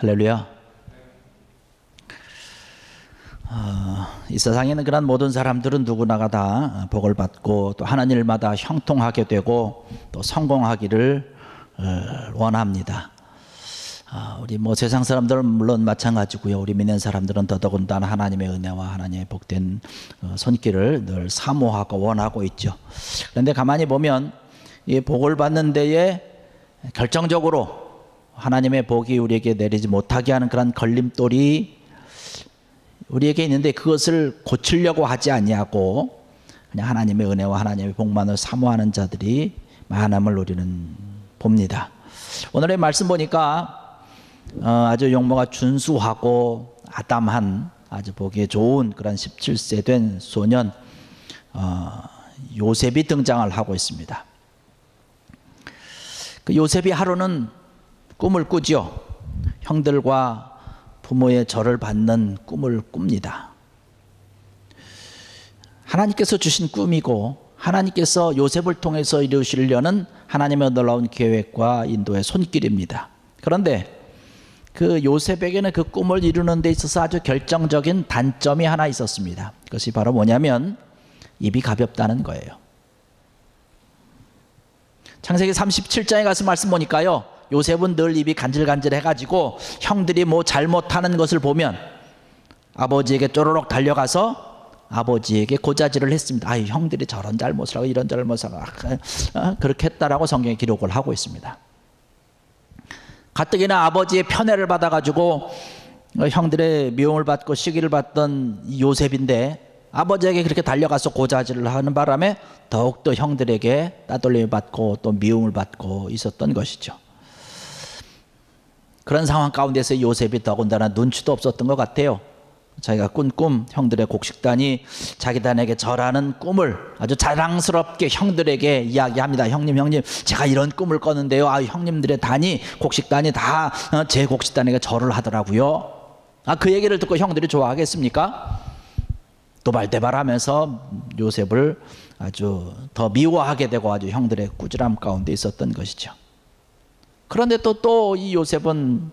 할렐루야. 이 세상에 있는 그런 모든 사람들은 누구나가 다 복을 받고 또 하는 일마다 형통하게 되고 또 성공하기를 원합니다. 우리 세상 사람들은 물론 마찬가지고요. 우리 믿는 사람들은 더더군다나 하나님의 은혜와 하나님의 복된 손길을 늘 사모하고 원하고 있죠. 그런데 가만히 보면 이 복을 받는 데에 결정적으로 하나님의 복이 우리에게 내리지 못하게 하는 그런 걸림돌이 우리에게 있는데, 그것을 고치려고 하지 아니하고 그냥 하나님의 은혜와 하나님의 복만을 사모하는 자들이 많음을 우리는 봅니다. 오늘의 말씀 보니까 아주 용모가 준수하고 아담한 아주 보기에 좋은 그런 17세 된 소년 요셉이 등장을 하고 있습니다. 그 요셉이 하루는 꿈을 꾸죠. 형들과 부모의 절을 받는 꿈을 꿉니다. 하나님께서 주신 꿈이고 하나님께서 요셉을 통해서 이루시려는 하나님의 놀라운 계획과 인도의 손길입니다. 그런데 그 요셉에게는 그 꿈을 이루는 데 있어서 아주 결정적인 단점이 하나 있었습니다. 그것이 바로 뭐냐면 입이 가볍다는 거예요. 창세기 37장에 가서 말씀 보니까요, 요셉은 늘 입이 간질간질해가지고 형들이 뭐 잘못하는 것을 보면 아버지에게 쪼르륵 달려가서 아버지에게 고자질을 했습니다. 아이, 형들이 저런 잘못을 하고 이런 잘못을 하고 그렇게 했다라고 성경에 기록을 하고 있습니다. 가뜩이나 아버지의 편애를 받아가지고 형들의 미움을 받고 시기를 받던 요셉인데 아버지에게 그렇게 달려가서 고자질을 하는 바람에 더욱더 형들에게 따돌림을 받고 또 미움을 받고 있었던 것이죠. 그런 상황 가운데서 요셉이 더군다나 눈치도 없었던 것 같아요. 자기가 꾼 꿈, 형들의 곡식단이 자기단에게 절하는 꿈을 아주 자랑스럽게 형들에게 이야기합니다. 형님, 제가 이런 꿈을 꿨는데요, 형님들의 단이, 곡식단이 다 제 곡식단에게 절을 하더라고요. 그 얘기를 듣고 형들이 좋아하겠습니까? 도발대발하면서 요셉을 아주 더 미워하게 되고 아주 형들의 꾸지람 가운데 있었던 것이죠. 그런데 또 이 요셉은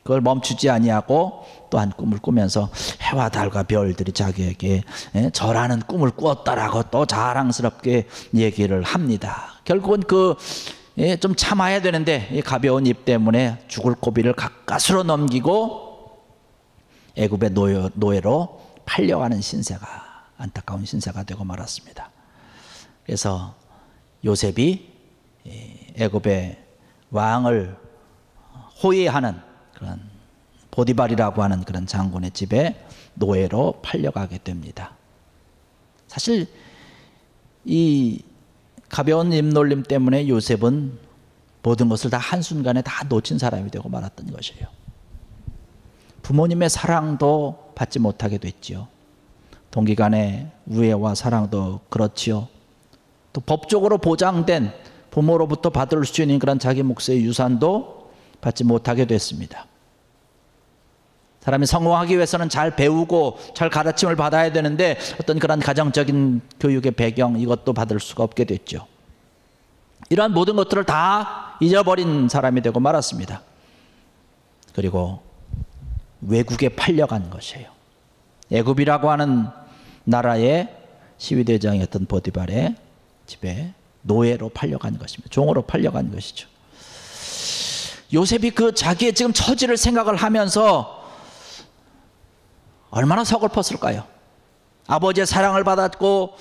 그걸 멈추지 아니하고 또한 꿈을 꾸면서 해와 달과 별들이 자기에게 절하는 꿈을 꾸었다라고 또 자랑스럽게 얘기를 합니다. 결국은 좀 참아야 되는데 이 가벼운 입 때문에 죽을 고비를 가까스로 넘기고 애굽의 노예로 팔려가는 신세가, 안타까운 신세가 되고 말았습니다. 그래서 요셉이 애굽의 왕을 호위하는 그런 보디발이라고 하는 그런 장군의 집에 노예로 팔려가게 됩니다. 사실 이 가벼운 입놀림 때문에 요셉은 모든 것을 다 한순간에 다 놓친 사람이 되고 말았던 것이에요. 부모님의 사랑도 받지 못하게 됐지요. 동기간의 우애와 사랑도 그렇지요. 또 법적으로 보장된 부모로부터 받을 수 있는 그런 자기 몫의 유산도 받지 못하게 됐습니다. 사람이 성공하기 위해서는 잘 배우고 잘 가르침을 받아야 되는데 어떤 그런 가정적인 교육의 배경, 이것도 받을 수가 없게 됐죠. 이러한 모든 것들을 다 잊어버린 사람이 되고 말았습니다. 그리고 외국에 팔려간 것이에요. 애굽이라고 하는 나라의 시위대장이었던 보디발의 집에 노예로 팔려간 것입니다. 종으로 팔려간 것이죠. 요셉이 그 자기의 지금 처지를 생각을 하면서 얼마나 서글펐을까요? 아버지의 사랑을 받았고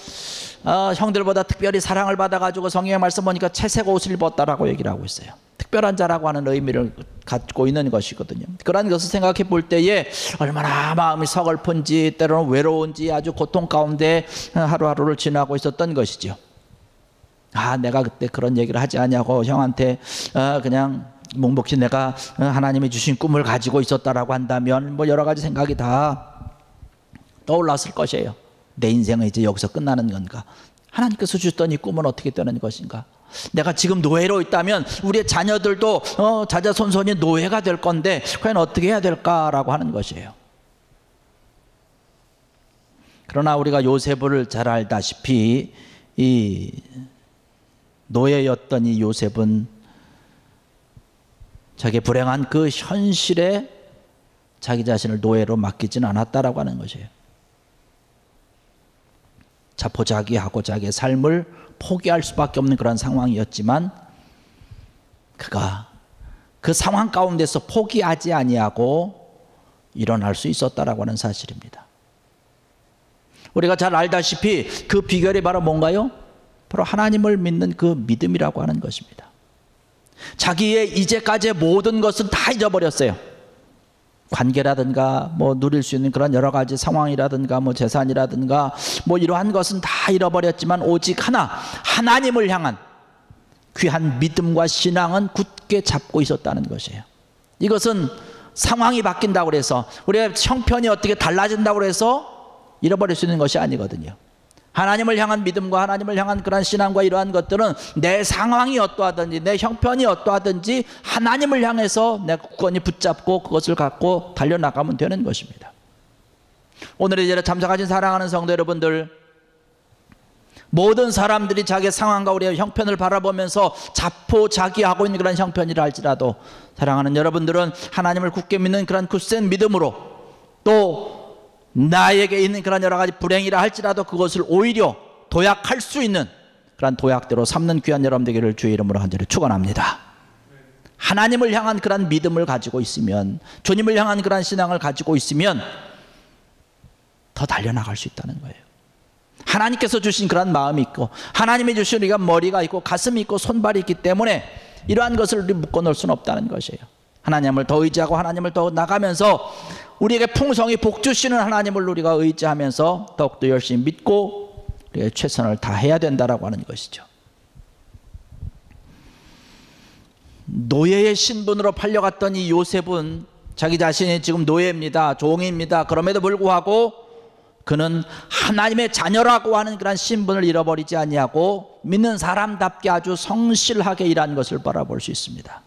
형들보다 특별히 사랑을 받아가지고 성경의 말씀 보니까 채색 옷을 입었다라고 얘기를 하고 있어요. 특별한 자라고 하는 의미를 갖고 있는 것이거든요. 그런 것을 생각해 볼 때에 얼마나 마음이 서글픈지, 때로는 외로운지 아주 고통 가운데 하루하루를 지나고 있었던 것이죠. 내가 그때 그런 얘기를 하지 않냐고 형한테 그냥 묵묵히 내가 하나님이 주신 꿈을 가지고 있었다라고 한다면 뭐 여러 가지 생각이 다 떠올랐을 것이에요. 내 인생은 이제 여기서 끝나는 건가? 하나님께서 주셨던 이 꿈은 어떻게 되는 것인가? 내가 지금 노예로 있다면 우리의 자녀들도 자자손손이 노예가 될 건데 과연 어떻게 해야 될까라고 하는 것이에요. 그러나 우리가 요셉을 잘 알다시피 이 노예였던 이 요셉은 자기 불행한 그 현실에 자기 자신을 노예로 맡기지는 않았다라고 하는 것이에요. 자포자기하고 자기의 삶을 포기할 수밖에 없는 그런 상황이었지만 그가 그 상황 가운데서 포기하지 아니하고 일어날 수 있었다라고 하는 사실입니다. 우리가 잘 알다시피 그 비결이 바로 뭔가요? 바로 하나님을 믿는 그 믿음이라고 하는 것입니다. 자기의 이제까지의 모든 것은 다 잊어버렸어요. 관계라든가 뭐 누릴 수 있는 그런 여러 가지 상황이라든가 뭐 재산이라든가 뭐 이러한 것은 다 잃어버렸지만 오직 하나님을 향한 귀한 믿음과 신앙은 굳게 잡고 있었다는 것이에요. 이것은 상황이 바뀐다고 해서 우리의 형편이 어떻게 달라진다고 해서 잃어버릴 수 있는 것이 아니거든요. 하나님을 향한 믿음과 하나님을 향한 그런 신앙과 이러한 것들은 내 상황이 어떠하든지 내 형편이 어떠하든지 하나님을 향해서 내가 굳건히 붙잡고 그것을 갖고 달려나가면 되는 것입니다. 오늘 이 자리에 참석하신 사랑하는 성도 여러분들, 모든 사람들이 자기의 상황과 우리의 형편을 바라보면서 자포자기하고 있는 그런 형편이라 할지라도 사랑하는 여러분들은 하나님을 굳게 믿는 그런 굳센 믿음으로 또 나에게 있는 그런 여러 가지 불행이라 할지라도 그것을 오히려 도약할 수 있는 그런 도약대로 삼는 귀한 여러분 되기를 주의 이름으로 간절히 축원합니다. 하나님을 향한 그런 믿음을 가지고 있으면, 주님을 향한 그런 신앙을 가지고 있으면 더 달려나갈 수 있다는 거예요. 하나님께서 주신 그런 마음이 있고 하나님이 주신 우리가 머리가 있고 가슴이 있고 손발이 있기 때문에 이러한 것을 우리 묶어놓을 수는 없다는 것이에요. 하나님을 더 의지하고 하나님을 더 나가면서 우리에게 풍성히 복 주시는 하나님을 우리가 의지하면서 더욱더 열심히 믿고 우리가 최선을 다해야 된다라고 하는 것이죠. 노예의 신분으로 팔려갔던 이 요셉은 자기 자신이 지금 노예입니다, 종입니다. 그럼에도 불구하고 그는 하나님의 자녀라고 하는 그런 신분을 잃어버리지 아니하고 믿는 사람답게 아주 성실하게 일한 것을 바라볼 수 있습니다.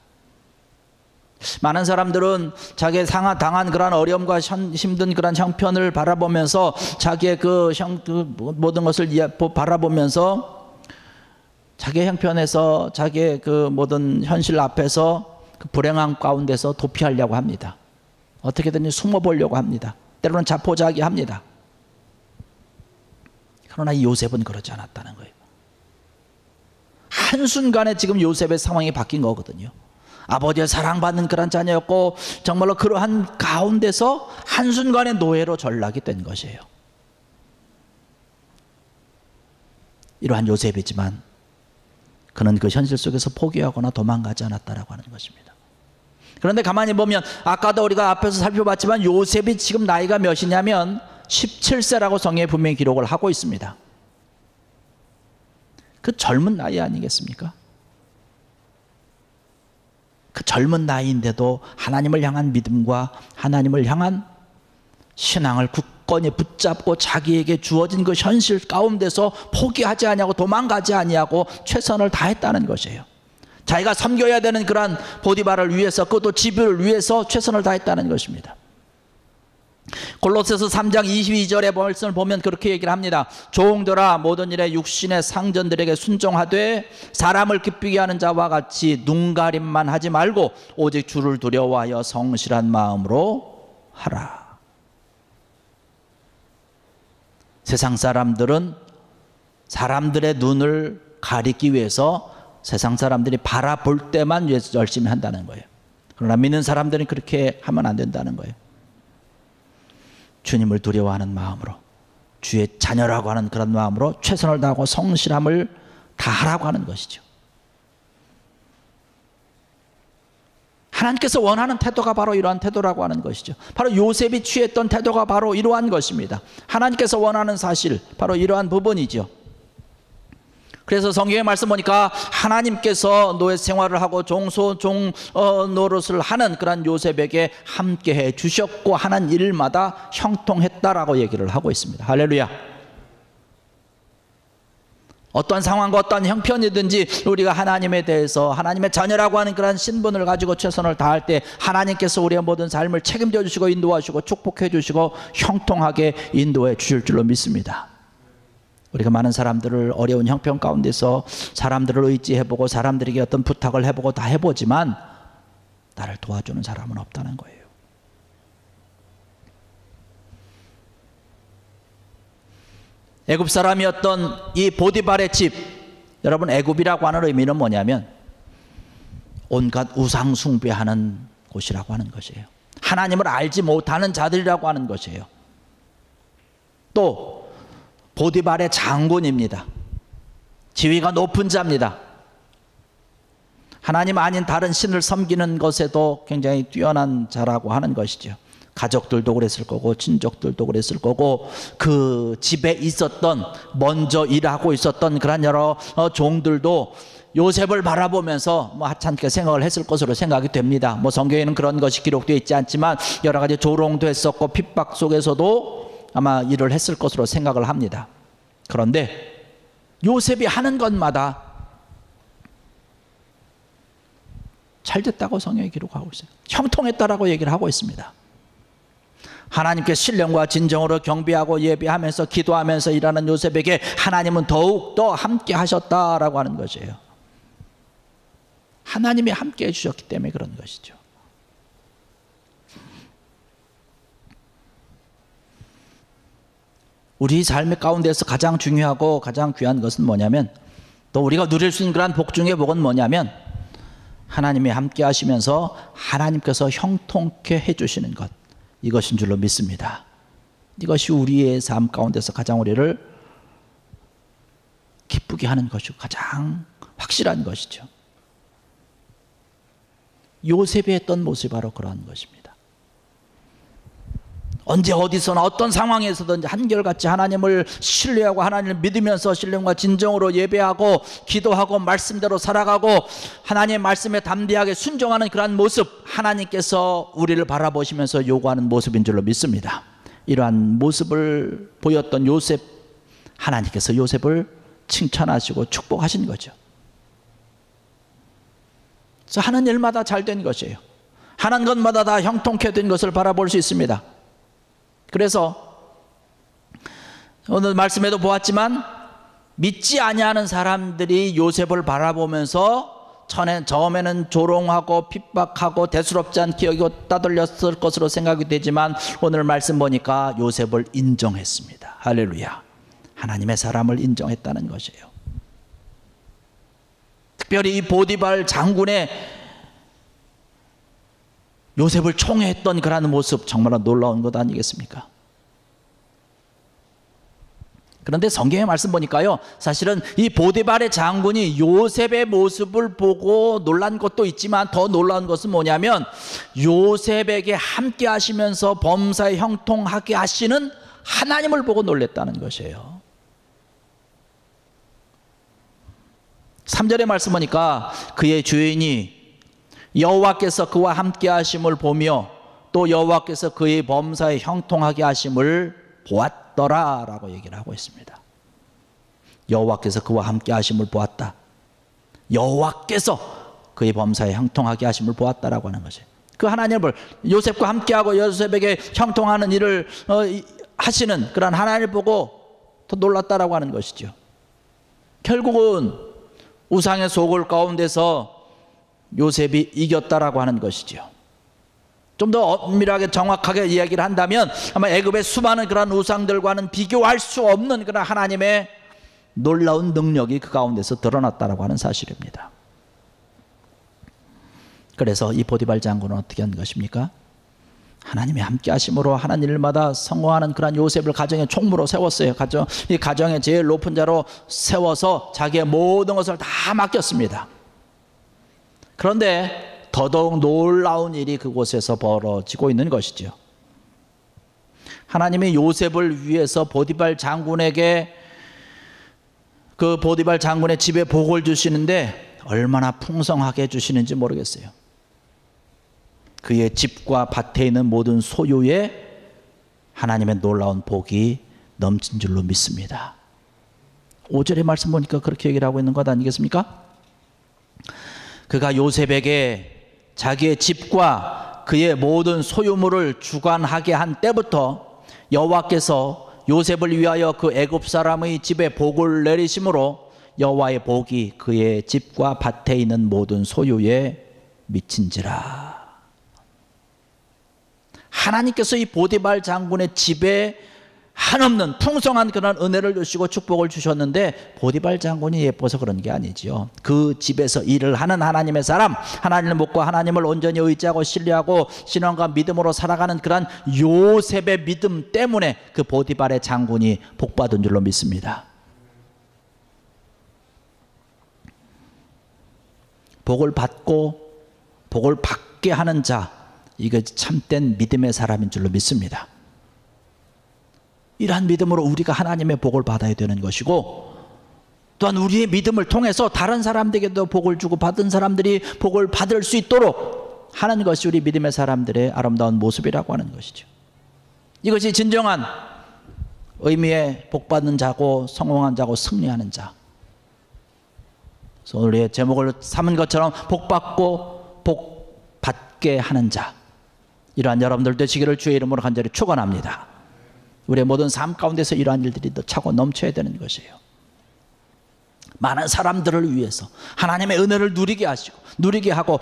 많은 사람들은 자기의 당한 그런 어려움과 힘든 그런 형편을 바라보면서 자기의 그 모든 것을 바라보면서 자기의 형편에서 자기의 그 모든 현실 앞에서 그 불행함 가운데서 도피하려고 합니다. 어떻게든 숨어보려고 합니다. 때로는 자포자기합니다. 그러나 이 요셉은 그러지 않았다는 거예요. 한순간에 지금 요셉의 상황이 바뀐 거거든요. 아버지의 사랑받는 그런 자녀였고 정말로 그러한 가운데서 한순간에 노예로 전락이 된 것이에요. 이러한 요셉이지만 그는 그 현실 속에서 포기하거나 도망가지 않았다라고 하는 것입니다. 그런데 가만히 보면 아까도 우리가 앞에서 살펴봤지만 요셉이 지금 나이가 몇이냐면 17세라고 성경에 분명히 기록을 하고 있습니다. 그 젊은 나이 아니겠습니까? 그 젊은 나이인데도 하나님을 향한 믿음과 하나님을 향한 신앙을 굳건히 붙잡고 자기에게 주어진 그 현실 가운데서 포기하지 아니하고 도망가지 아니하고 최선을 다했다는 것이에요. 자기가 섬겨야 되는 그런 보디바를 위해서 그것도 집을 위해서 최선을 다했다는 것입니다. 골로새서 3장 22절의 말씀을 보면 그렇게 얘기를 합니다. 종들아 모든 일에 육신의 상전들에게 순종하되 사람을 기쁘게 하는 자와 같이 눈가림만 하지 말고 오직 주를 두려워하여 성실한 마음으로 하라. 세상 사람들은 사람들의 눈을 가리기 위해서 세상 사람들이 바라볼 때만 열심히 한다는 거예요. 그러나 믿는 사람들은 그렇게 하면 안 된다는 거예요. 주님을 두려워하는 마음으로 주의 자녀라고 하는 그런 마음으로 최선을 다하고 성실함을 다하라고 하는 것이죠. 하나님께서 원하는 태도가 바로 이러한 태도라고 하는 것이죠. 바로 요셉이 취했던 태도가 바로 이러한 것입니다. 하나님께서 원하는 사실 바로 이러한 부분이죠. 그래서 성경의 말씀 보니까 하나님께서 노예 생활을 하고 노릇을 하는 그런 요셉에게 함께해 주셨고 하는 일마다 형통했다라고 얘기를 하고 있습니다. 할렐루야. 어떤 상황과 어떤 형편이든지 우리가 하나님에 대해서 하나님의 자녀라고 하는 그런 신분을 가지고 최선을 다할 때 하나님께서 우리의 모든 삶을 책임져 주시고 인도하시고 축복해 주시고 형통하게 인도해 주실 줄로 믿습니다. 우리가 많은 사람들을 어려운 형편 가운데서 사람들을 의지해보고 사람들에게 어떤 부탁을 해보고 다 해보지만 나를 도와주는 사람은 없다는 거예요. 애굽 사람이었던 이 보디발의 집, 여러분 애굽이라고 하는 의미는 뭐냐면 온갖 우상 숭배하는 곳이라고 하는 것이에요. 하나님을 알지 못하는 자들이라고 하는 것이에요. 또 보디발의 장군입니다. 지위가 높은 자입니다. 하나님 아닌 다른 신을 섬기는 것에도 굉장히 뛰어난 자라고 하는 것이죠. 가족들도 그랬을 거고 친족들도 그랬을 거고 그 집에 있었던 먼저 일하고 있었던 그런 여러 종들도 요셉을 바라보면서 하찮게 생각을 했을 것으로 생각이 됩니다. 성경에는 그런 것이 기록되어 있지 않지만 여러 가지 조롱도 했었고 핍박 속에서도 아마 일을 했을 것으로 생각을 합니다. 그런데 요셉이 하는 것마다 잘 됐다고 성경이 기록하고 있어요. 형통했다라고 얘기를 하고 있습니다. 하나님께 신령과 진정으로 경배하고 예배하면서 기도하면서 일하는 요셉에게 하나님은 더욱더 함께 하셨다라고 하는 것이에요. 하나님이 함께 해주셨기 때문에 그런 것이죠. 우리 삶의 가운데서 가장 중요하고 가장 귀한 것은 뭐냐면, 또 우리가 누릴 수 있는 그런 복 중의 복은 뭐냐면 하나님이 함께 하시면서 하나님께서 형통케 해주시는 것, 이것인 줄로 믿습니다. 이것이 우리의 삶 가운데서 가장 우리를 기쁘게 하는 것이고 가장 확실한 것이죠. 요셉이 했던 모습이 바로 그러한 것입니다. 언제 어디서나 어떤 상황에서든지 한결같이 하나님을 신뢰하고 하나님을 믿으면서 신령과 진정으로 예배하고 기도하고 말씀대로 살아가고 하나님의 말씀에 담대하게 순종하는 그러한 모습, 하나님께서 우리를 바라보시면서 요구하는 모습인 줄로 믿습니다. 이러한 모습을 보였던 요셉, 하나님께서 요셉을 칭찬하시고 축복하신 거죠. 그래서 하는 일마다 잘 된 것이에요. 하는 것마다 다 형통케 된 것을 바라볼 수 있습니다. 그래서 오늘 말씀에도 보았지만 믿지 아니하는 사람들이 요셉을 바라보면서 처음에는 조롱하고 핍박하고 대수롭지 않게 여기고 따돌렸을 것으로 생각이 되지만 오늘 말씀 보니까 요셉을 인정했습니다. 할렐루야. 하나님의 사람을 인정했다는 것이에요. 특별히 이 보디발 장군의 요셉을 총애했던 그러한 모습, 정말로 놀라운 것 아니겠습니까? 그런데 성경의 말씀 보니까요, 사실은 이 보디발의 장군이 요셉의 모습을 보고 놀란 것도 있지만 더 놀라운 것은 뭐냐면 요셉에게 함께 하시면서 범사에 형통하게 하시는 하나님을 보고 놀랬다는 것이에요. 3절의 말씀 보니까 그의 주인이 여호와께서 그와 함께 하심을 보며 또 여호와께서 그의 범사에 형통하게 하심을 보았더라 라고 얘기를 하고 있습니다. 여호와께서 그와 함께 하심을 보았다. 여호와께서 그의 범사에 형통하게 하심을 보았다라고 하는 것이에요. 그 하나님을 요셉과 함께하고 요셉에게 형통하는 일을 하시는 그런 하나님을 보고 더 놀랐다라고 하는 것이죠. 결국은 우상의 소굴 가운데서 요셉이 이겼다라고 하는 것이죠. 좀 더 엄밀하게 정확하게 이야기를 한다면 아마 애굽의 수많은 그런 우상들과는 비교할 수 없는 그런 하나님의 놀라운 능력이 그 가운데서 드러났다라고 하는 사실입니다. 그래서 이 보디발 장군은 어떻게 한 것입니까? 하나님의 함께 하심으로 하는 일마다 성공하는 그런 요셉을 가정의 총무로 세웠어요. 이 가정의 제일 높은 자로 세워서 자기의 모든 것을 다 맡겼습니다. 그런데 더더욱 놀라운 일이 그곳에서 벌어지고 있는 것이죠. 하나님이 요셉을 위해서 보디발 장군에게 그 보디발 장군의 집에 복을 주시는데 얼마나 풍성하게 해주시는지 모르겠어요. 그의 집과 밭에 있는 모든 소유에 하나님의 놀라운 복이 넘친 줄로 믿습니다. 5절의 말씀 보니까 그렇게 얘기를 하고 있는 것 아니겠습니까? 그가 요셉에게 자기의 집과 그의 모든 소유물을 주관하게 한 때부터 여호와께서 요셉을 위하여 그 애굽 사람의 집에 복을 내리심으로 여호와의 복이 그의 집과 밭에 있는 모든 소유에 미친지라. 하나님께서 이 보디발 장군의 집에 한없는 풍성한 그런 은혜를 주시고 축복을 주셨는데 보디발 장군이 예뻐서 그런 게 아니지요. 그 집에서 일을 하는 하나님의 사람, 하나님을 믿고 하나님을 온전히 의지하고 신뢰하고 신앙과 믿음으로 살아가는 그런 요셉의 믿음 때문에 그 보디발의 장군이 복받은 줄로 믿습니다. 복을 받고 복을 받게 하는 자, 이게 참된 믿음의 사람인 줄로 믿습니다. 이러한 믿음으로 우리가 하나님의 복을 받아야 되는 것이고, 또한 우리의 믿음을 통해서 다른 사람들에게도 복을 주고 받은 사람들이 복을 받을 수 있도록 하는 것이 우리 믿음의 사람들의 아름다운 모습이라고 하는 것이죠. 이것이 진정한 의미의 복받는 자고 성공한 자고 승리하는 자. 그래서 오늘의 제목을 삼은 것처럼 복받고 복받게 하는 자, 이러한 여러분들 되시기를 주의 이름으로 간절히 축원합니다. 우리의 모든 삶 가운데서 이러한 일들이 더 차고 넘쳐야 되는 것이에요. 많은 사람들을 위해서 하나님의 은혜를 누리게 하고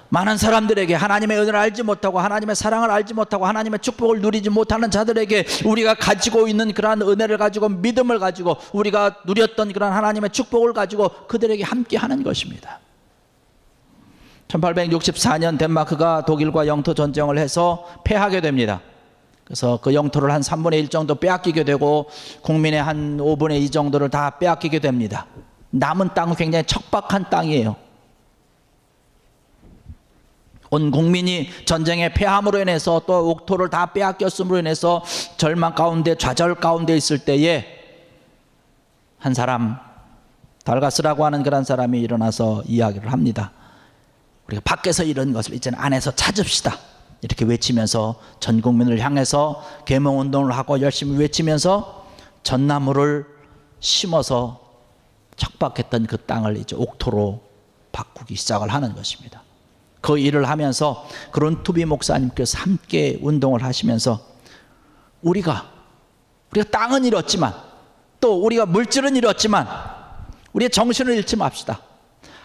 많은 사람들에게 하나님의 은혜를 알지 못하고 하나님의 사랑을 알지 못하고 하나님의 축복을 누리지 못하는 자들에게 우리가 가지고 있는 그러한 은혜를 가지고 믿음을 가지고 우리가 누렸던 그러한 하나님의 축복을 가지고 그들에게 함께 하는 것입니다. 1864년 덴마크가 독일과 영토 전쟁을 해서 패하게 됩니다. 그래서 그 영토를 한 3분의 1 정도 빼앗기게 되고 국민의 한 5분의 2 정도를 다 빼앗기게 됩니다. 남은 땅은 굉장히 척박한 땅이에요. 온 국민이 전쟁의 패함으로 인해서 또 옥토를 다 빼앗겼음으로 인해서 절망 가운데 좌절 가운데 있을 때에 한 사람, 달가스라고 하는 그런 사람이 일어나서 이야기를 합니다. 우리가 밖에서 이런 것을 이제는 안에서 찾읍시다, 이렇게 외치면서 전 국민을 향해서 계몽운동을 하고 열심히 외치면서 전나무를 심어서 척박했던 그 땅을 이제 옥토로 바꾸기 시작을 하는 것입니다. 그 일을 하면서 그론투비 목사님께서 함께 운동을 하시면서 우리가 땅은 잃었지만 또 우리가 물질은 잃었지만 우리의 정신을 잃지 맙시다.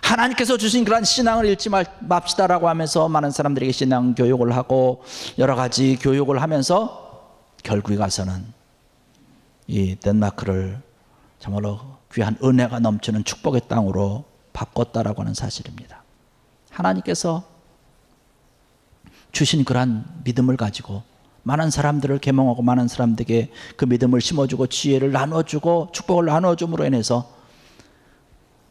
하나님께서 주신 그런 신앙을 잃지 맙시다라고 하면서 많은 사람들에게 신앙 교육을 하고 여러 가지 교육을 하면서 결국에 가서는 이 덴마크를 정말로 귀한 은혜가 넘치는 축복의 땅으로 바꿨다라고 하는 사실입니다. 하나님께서 주신 그러한 믿음을 가지고 많은 사람들을 계몽하고 많은 사람들에게 그 믿음을 심어주고 지혜를 나눠주고 축복을 나눠줌으로 인해서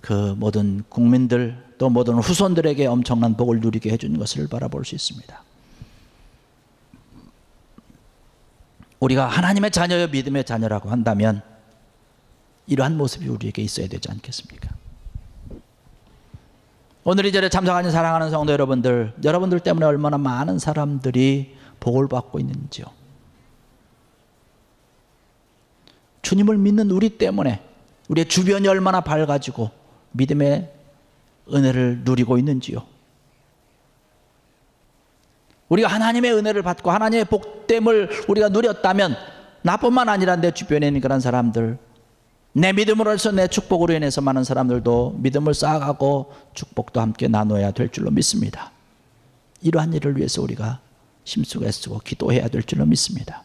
그 모든 국민들 또 모든 후손들에게 엄청난 복을 누리게 해준 것을 바라볼 수 있습니다. 우리가 하나님의 자녀여 믿음의 자녀라고 한다면 이러한 모습이 우리에게 있어야 되지 않겠습니까? 오늘 이 자리에 참석하는 사랑하는 성도 여러분들, 여러분들 때문에 얼마나 많은 사람들이 복을 받고 있는지요. 주님을 믿는 우리 때문에 우리의 주변이 얼마나 밝아지고 믿음의 은혜를 누리고 있는지요. 우리가 하나님의 은혜를 받고 하나님의 복됨을 우리가 누렸다면 나뿐만 아니라 내 주변에 있는 그런 사람들, 내 믿음으로서 내 축복으로 인해서 많은 사람들도 믿음을 쌓아가고 축복도 함께 나눠야 될 줄로 믿습니다. 이러한 일을 위해서 우리가 힘쓰고 애쓰고 기도해야 될 줄로 믿습니다.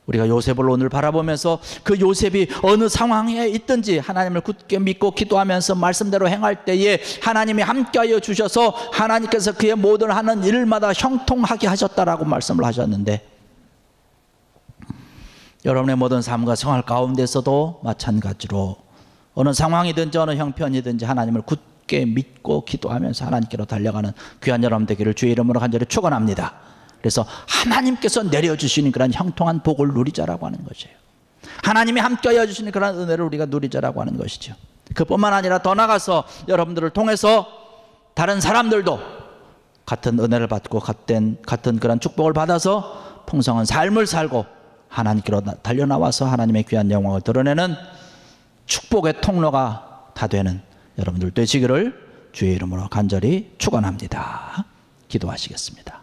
우리가 요셉을 오늘 바라보면서 그 요셉이 어느 상황에 있든지 하나님을 굳게 믿고 기도하면서 말씀대로 행할 때에 하나님이 함께하여 주셔서 하나님께서 그의 모든 하는 일마다 형통하게 하셨다라고 말씀을 하셨는데, 여러분의 모든 삶과 생활 가운데서도 마찬가지로 어느 상황이든지 어느 형편이든지 하나님을 굳게 믿고 기도하면서 하나님께로 달려가는 귀한 여러분 되기를 주의 이름으로 간절히 축원합니다. 그래서 하나님께서 내려주시는 그런 형통한 복을 누리자라고 하는 것이에요. 하나님이 함께하여 주시는 그런 은혜를 우리가 누리자라고 하는 것이죠. 그뿐만 아니라 더 나아가서 여러분들을 통해서 다른 사람들도 같은 은혜를 받고 같은 그런 축복을 받아서 풍성한 삶을 살고 하나님께로 달려나와서 하나님의 귀한 영광을 드러내는 축복의 통로가 다 되는 여러분들 되시기를 주의 이름으로 간절히 축원합니다. 기도하시겠습니다.